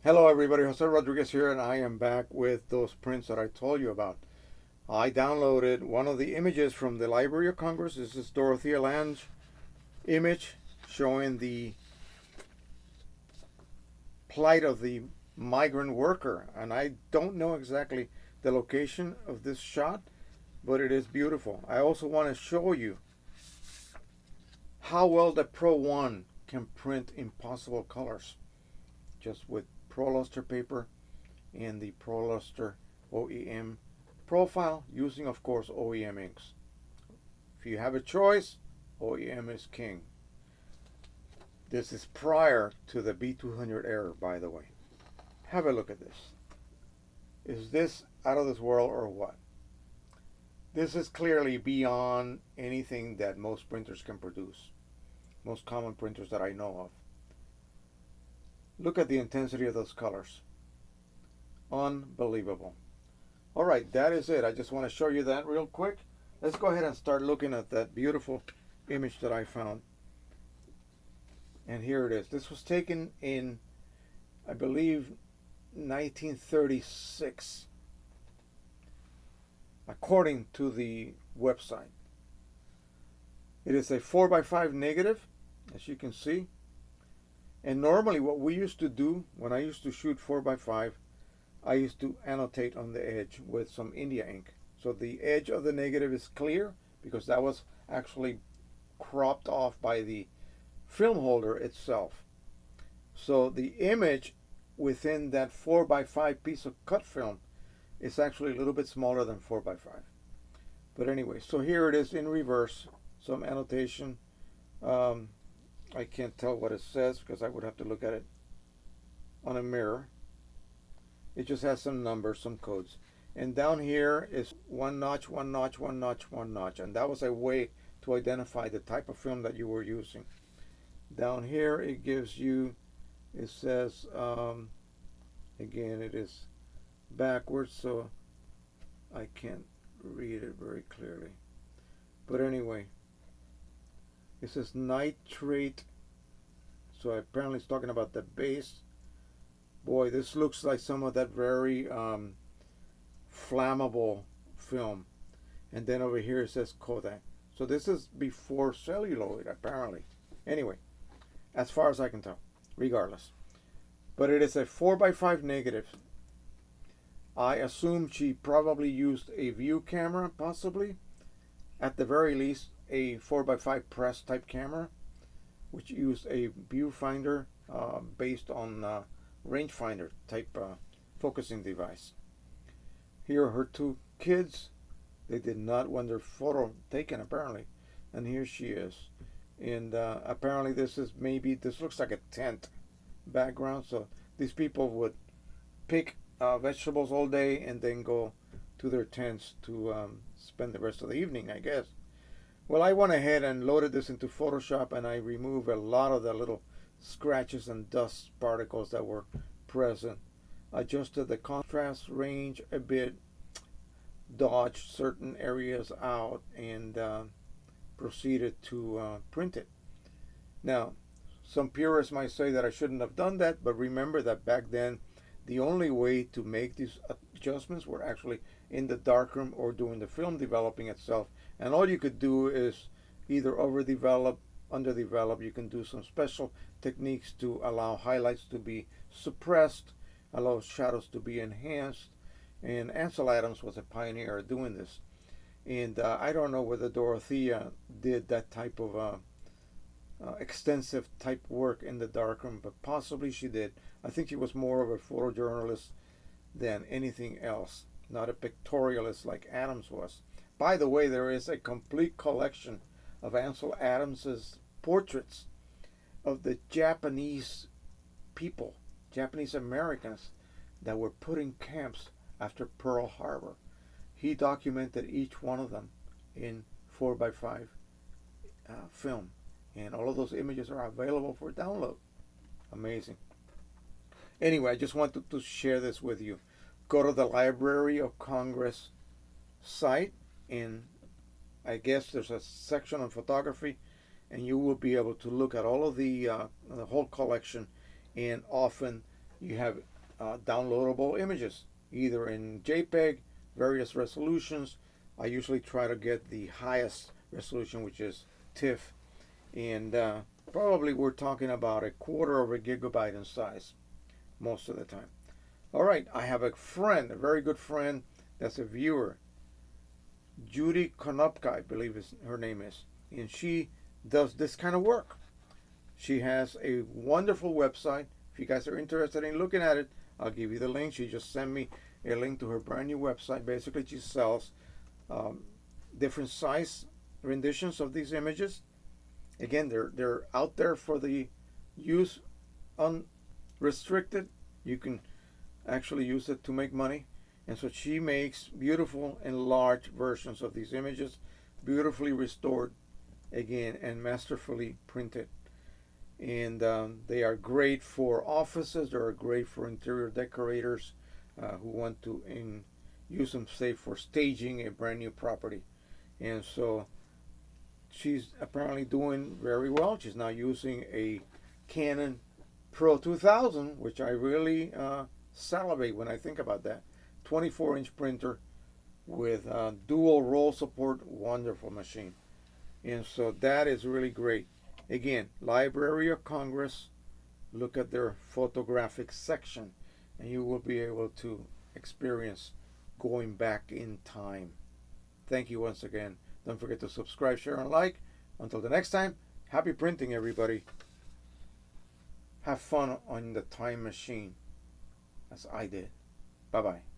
Hello everybody, Jose Rodriguez here, and I am back with those prints that I told you about. I downloaded one of the images from the Library of Congress. This is Dorothea Lange image showing the plight of the migrant worker. And I don't know exactly the location of this shot, but it is beautiful. I also want to show you how well the Pro 1 can print impossible colors just with Pro Luster paper and the Pro Luster OEM profile using, of course, OEM inks. If you have a choice, OEM is king. This is prior to the B200 error, by the way. Have a look at this. Is this out of this world or what? This is clearly beyond anything that most printers can produce. Most common printers that I know of. Look at the intensity of those colors. Unbelievable. All right, that is it. I just want to show you that real quick. Let's go ahead and start looking at that beautiful image that I found. And here it is. This was taken in, I believe, 1936, according to the website. It is a 4x5 negative, as you can see. And normally what we used to do when I used to shoot 4x5, I used to annotate on the edge with some India ink. So the edge of the negative is clear because that was actually cropped off by the film holder itself. So the image within that 4x5 piece of cut film is actually a little bit smaller than 4x5. But anyway, so here it is in reverse, some annotation. I can't tell what it says because I would have to look at it on a mirror. It just has some numbers, some codes. And down here is one notch, one notch, one notch, one notch. And that was a way to identify the type of film that you were using. Down here it gives you, it says, again, it is backwards, so I can't read it very clearly. But anyway, it says nitrate, so apparently it's talking about the base. Boy, this looks like some of that very flammable film. And then over here it says Kodak. So this is before celluloid, apparently. Anyway, as far as I can tell, regardless. But it is a 4x5 negative. I assume she probably used a view camera, possibly. At the very least, a 4x5 press type camera, which used a viewfinder based on rangefinder type focusing device. Here are her two kids. They did not want their photo taken, apparently. And here she is. And apparently this looks like a tent background. So these people would pick vegetables all day and then go to their tents to spend the rest of the evening, I guess. Well, I went ahead and loaded this into Photoshop, and I removed a lot of the little scratches and dust particles that were present. Adjusted the contrast range a bit, dodged certain areas out, and proceeded to print it. Now, some purists might say that I shouldn't have done that, but remember that back then the only way to make these adjustments were actually in the darkroom or doing the film developing itself. And all you could do is either overdevelop, underdevelop. You can do some special techniques to allow highlights to be suppressed, allow shadows to be enhanced. And Ansel Adams was a pioneer at doing this. And I don't know whether Dorothea did that type of extensive type work in the darkroom, but possibly she did. I think she was more of a photojournalist than anything else, not a pictorialist like Adams was. By the way, there is a complete collection of Ansel Adams's portraits of the Japanese people, Japanese Americans that were put in camps after Pearl Harbor. He documented each one of them in 4x5 film. And all of those images are available for download. Amazing. Anyway, I just wanted to share this with you. Go to the Library of Congress site, and I guess there's a section on photography, and you will be able to look at all of the whole collection. And often you have downloadable images, either in JPEG, various resolutions. I usually try to get the highest resolution, which is TIFF, and probably we're talking about a quarter of a gigabyte in size most of the time. All right, I have a friend, a very good friend, that's a viewer, Judy Konopka, I believe her name is, and she does this kind of work. She has a wonderful website. If you guys are interested in looking at it, I'll give you the link. She just sent me a link to her brand new website. Basically, she sells different size renditions of these images. Again, they're out there for the use unrestricted. You can actually use it to make money. And so she makes beautiful and large versions of these images, beautifully restored again and masterfully printed. And they are great for offices. They are great for interior decorators who want to use them, say, for staging a brand new property. And so she's apparently doing very well. She's now using a Canon Pro 2000, which I really salivate when I think about that. 24-inch printer with dual roll support, wonderful machine. And so that is really great. Again, Library of Congress, look at their photographic section, and you will be able to experience going back in time. Thank you once again. Don't forget to subscribe, share, and like. Until the next time, happy printing, everybody. Have fun on the time machine, as I did. Bye-bye.